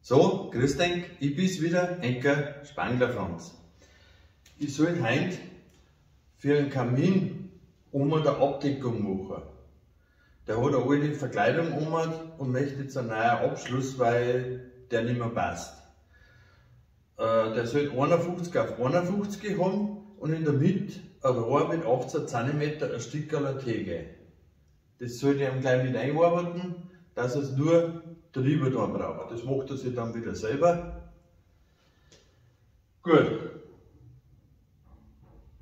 So, grüß dich, ich bin's wieder, Enker Spangler Franz. Ich soll heute für einen Kamin eine Abdeckung machen. Der hat eine alte Verkleidung und möchte jetzt einen neuen Abschluss, weil der nicht mehr passt. Der soll 51 auf 51 haben und in der Mitte ein Rohr mit 18 cm ein Stück Tegel. Das soll ich ihm gleich mit einarbeiten, dass er es nur drüber da braucht. Das macht er sich dann wieder selber. Gut.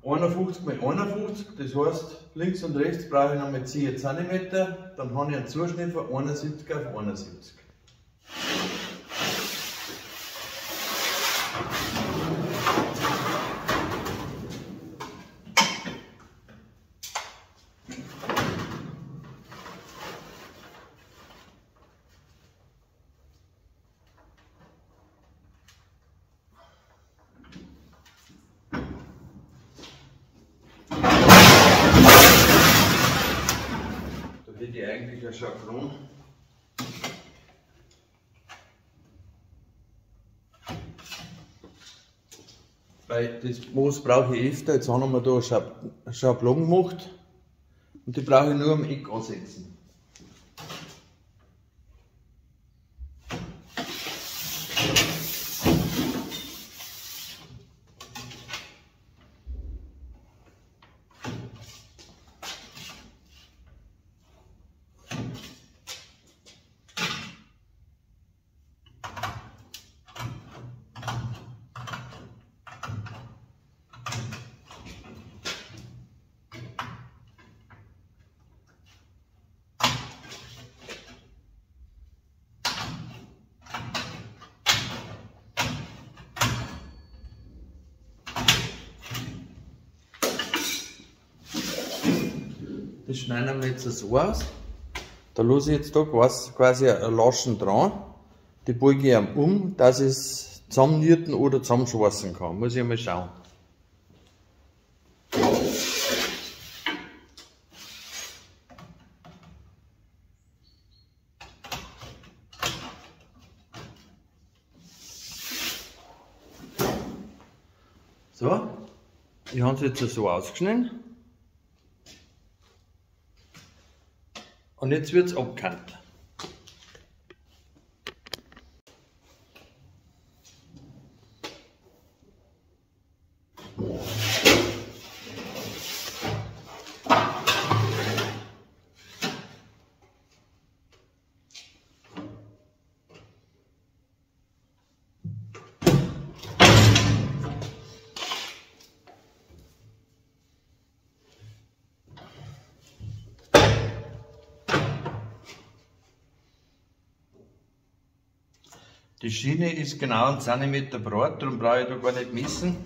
51 x 51, das heißt, links und rechts brauche ich noch mit 10 cm, dann habe ich einen Zuschnitt von 71 auf 71. Da hätte ich eigentlich ein Schablon. Weil das Moos brauche ich öfter, jetzt haben wir da eine Schablon gemacht und die brauche ich nur am Eck ansetzen. Das schneiden wir jetzt so aus. Da lasse ich jetzt da quasi ein Laschen dran. Die beuge ich um, dass ich es zusammennierten oder zusammenschweißen kann. Muss ich einmal schauen. So, ich habe es jetzt so ausgeschnitten. Und jetzt wird es abgekannt. Die Schiene ist genau 1 cm breit, darum brauche ich da gar nicht messen.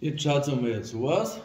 Jetzt schaut es einmal jetzt so aus.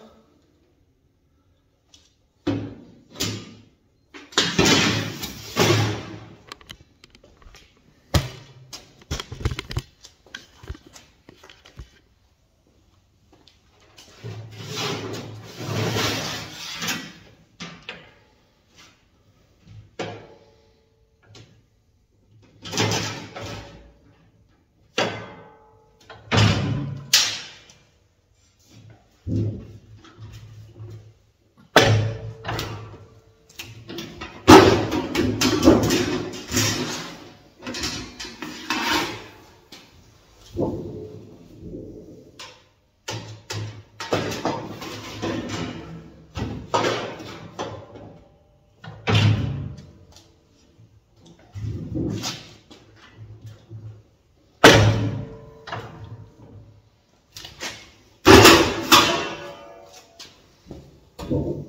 So,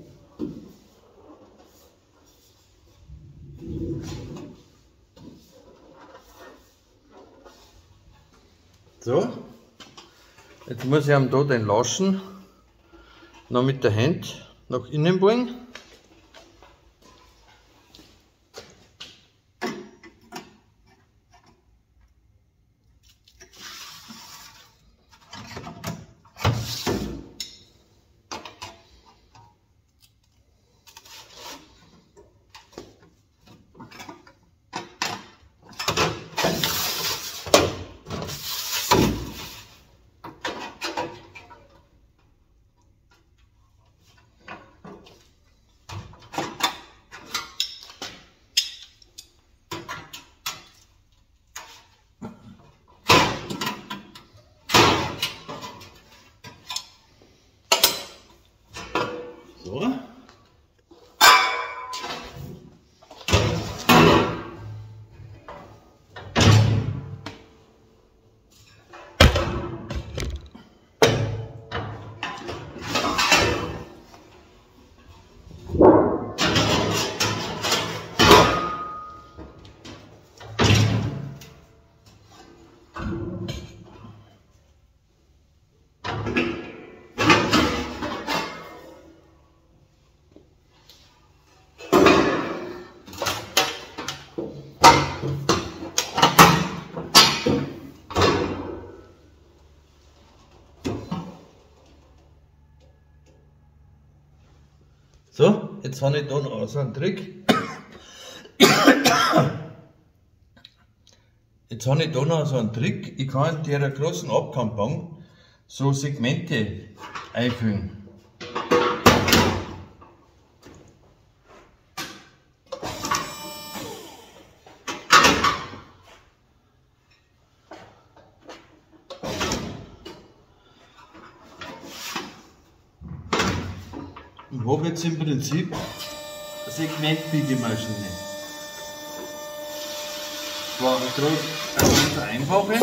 jetzt muss ich ihm da den Laschen noch mit der Hand nach innen bringen. So. So, jetzt habe ich da noch so einen Trick. Jetzt habe ich da noch so einen Trick. Ich kann in der großen Abkammbank so Segmente einfügen. Ich habe jetzt im Prinzip eine Segmentbiegemaschine. Das war gerade eine ganz einfache.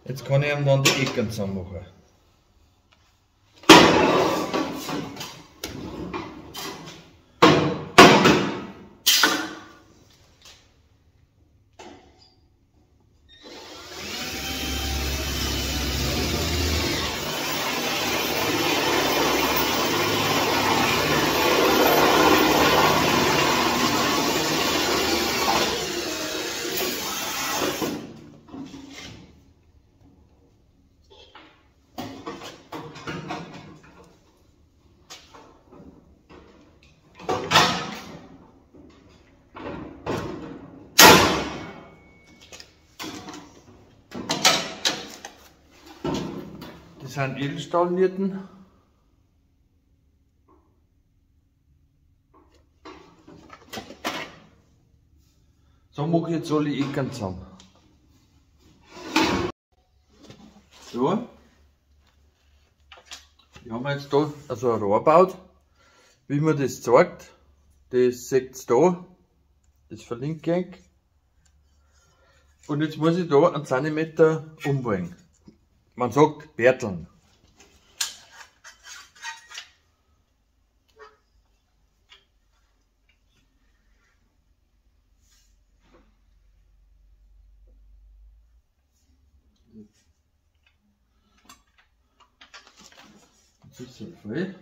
Jetzt kann ich ihm dann die Ecken zusammen machen. Das sind Edelstahlnierten. So mache ich jetzt alle Ecken zusammen. So. Wir haben jetzt da also ein Rohr gebaut. Wie man das zeigt, das seht ihr da. Das verlinke ich. Und jetzt muss ich da einen Zentimeter umbringen. Man sagt Bärteln. Das ist so voll.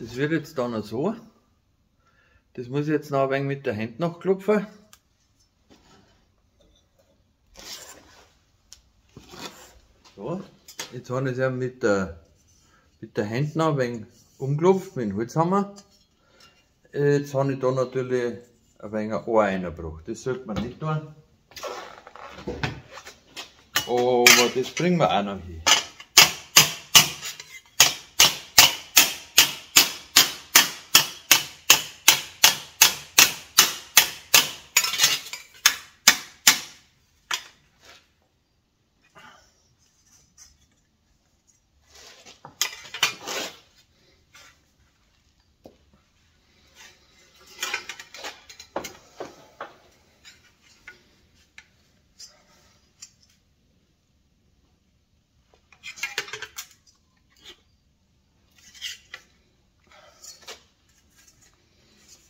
Das wird jetzt dann noch so. Das muss ich jetzt noch ein wenig mit der Hand nachklopfen. So, jetzt habe ich es ja mit der Hand noch ein wenig umgeklopft mit dem Holzhammer. Jetzt habe ich da natürlich ein wenig ein Ohr reingebracht. Das sollte man nicht tun. Aber das bringen wir auch noch hin.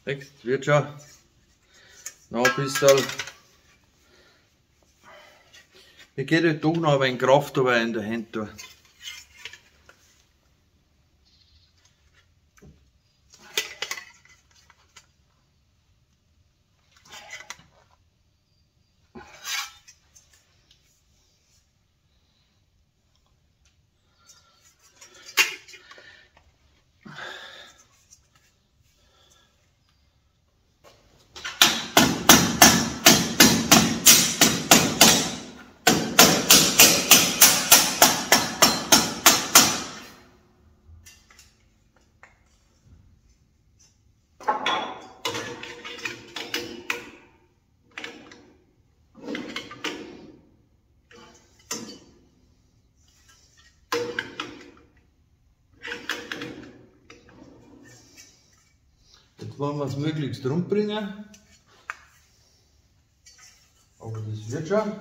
Jetzt wird schon noch ein bisschen. Ich gehe doch noch ein wenig Kraft dabei in der Hand tun. Jetzt wollen wir es möglichst rumbringen. Aber das wird schon.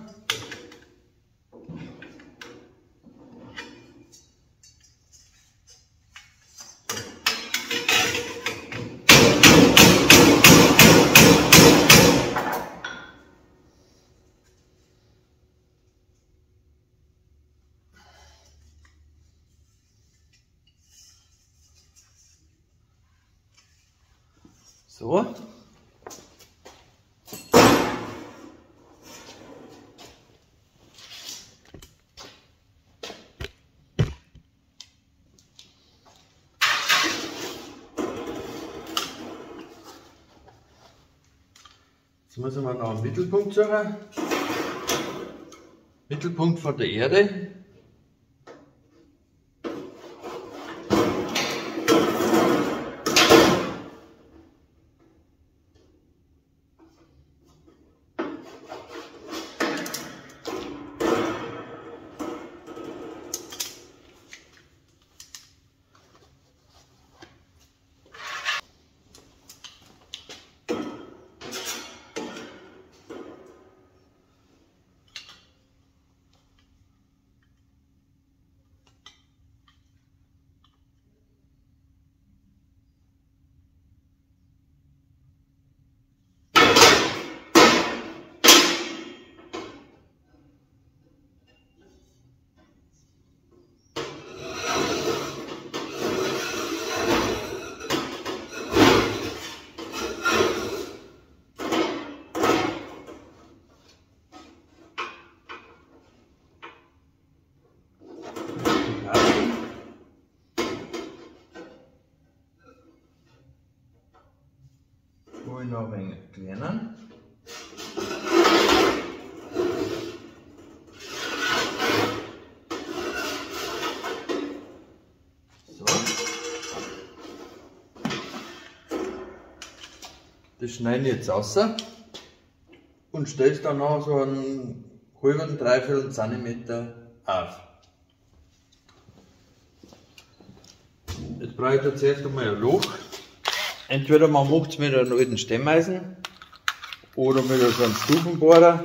So. Jetzt müssen wir noch einen Mittelpunkt suchen. Mittelpunkt von der Erde. Noch ein wenig kleiner. So. Das schneide ich jetzt raus und stelle es dann noch so einen halben, dreiviertel Zentimeter auf. Jetzt brauche ich da zuerst einmal ein Loch. Entweder man macht es mit einem alten Stemmeisen oder mit so einem Stufenbohrer.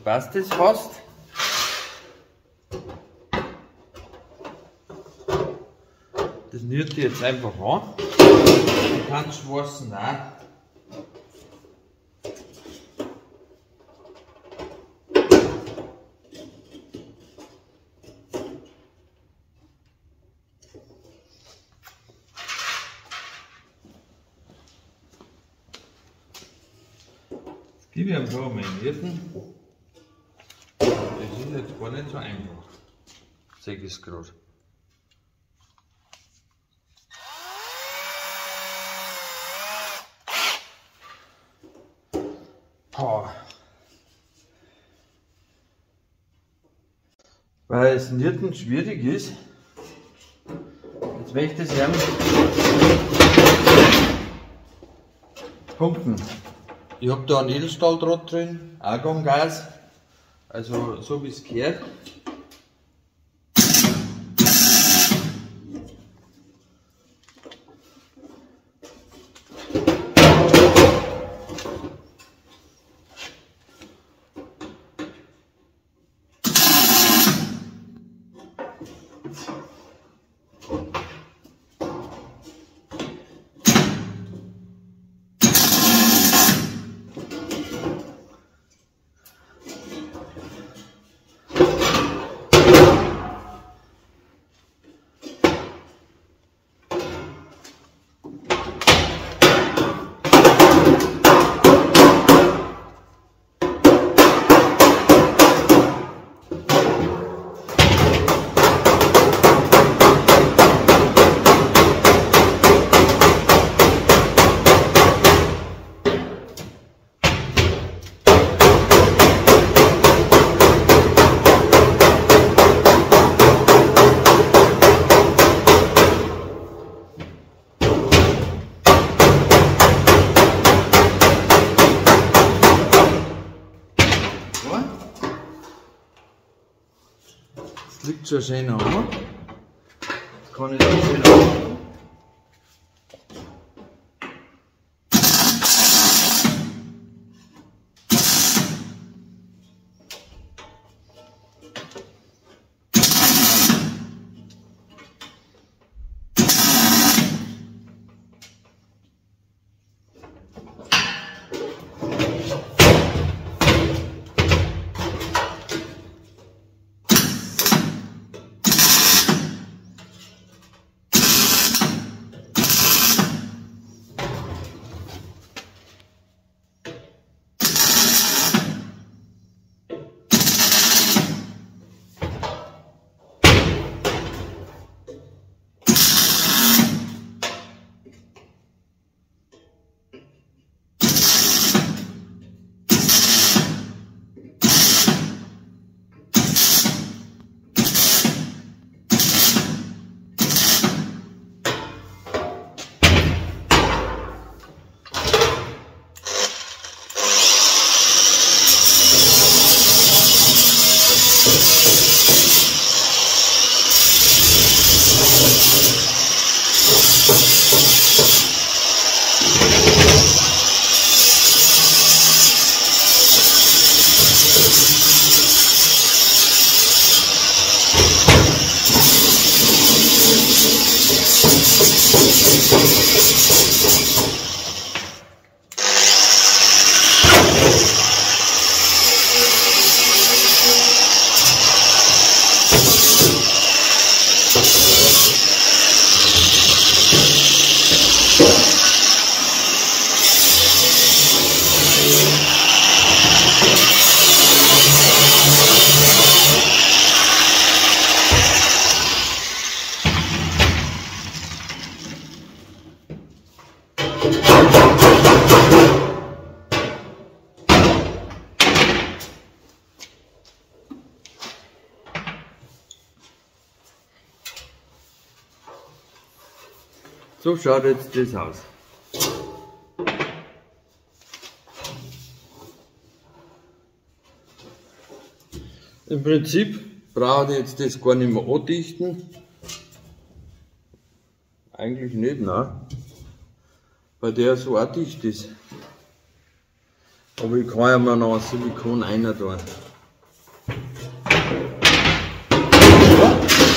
passt das fast. Das niert ich jetzt einfach an. Ich kann schwarzen auch. Gebe ich ihm da mal in Nierten. Das ist jetzt gar nicht so einfach. Sehe ich es gerade. Weil es Nierten schwierig ist. Jetzt möchte ich das pumpen. Ich habe da einen Edelstahldraht drin, Argongas, also so wie es gehört. Liegt schon schön an. Jetzt kann ich das schön an. So schaut jetzt das aus. Im Prinzip brauche ich jetzt das gar nicht mehr andichten. Eigentlich nicht, nein. Weil der so auch dicht ist. Aber ich kann ja mal noch Silikon rein tun.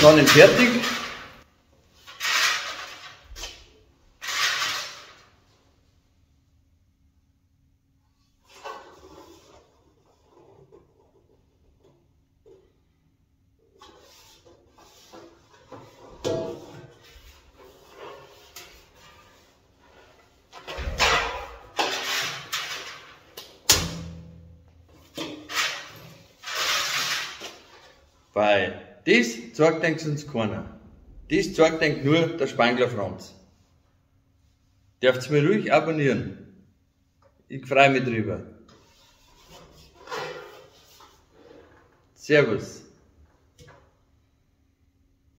Kannen fertig. Weil das zeigt euch sonst keiner. Das zeigt euch nur der Spangler Franz. Dürft ihr mir ruhig abonnieren. Ich freue mich drüber. Servus.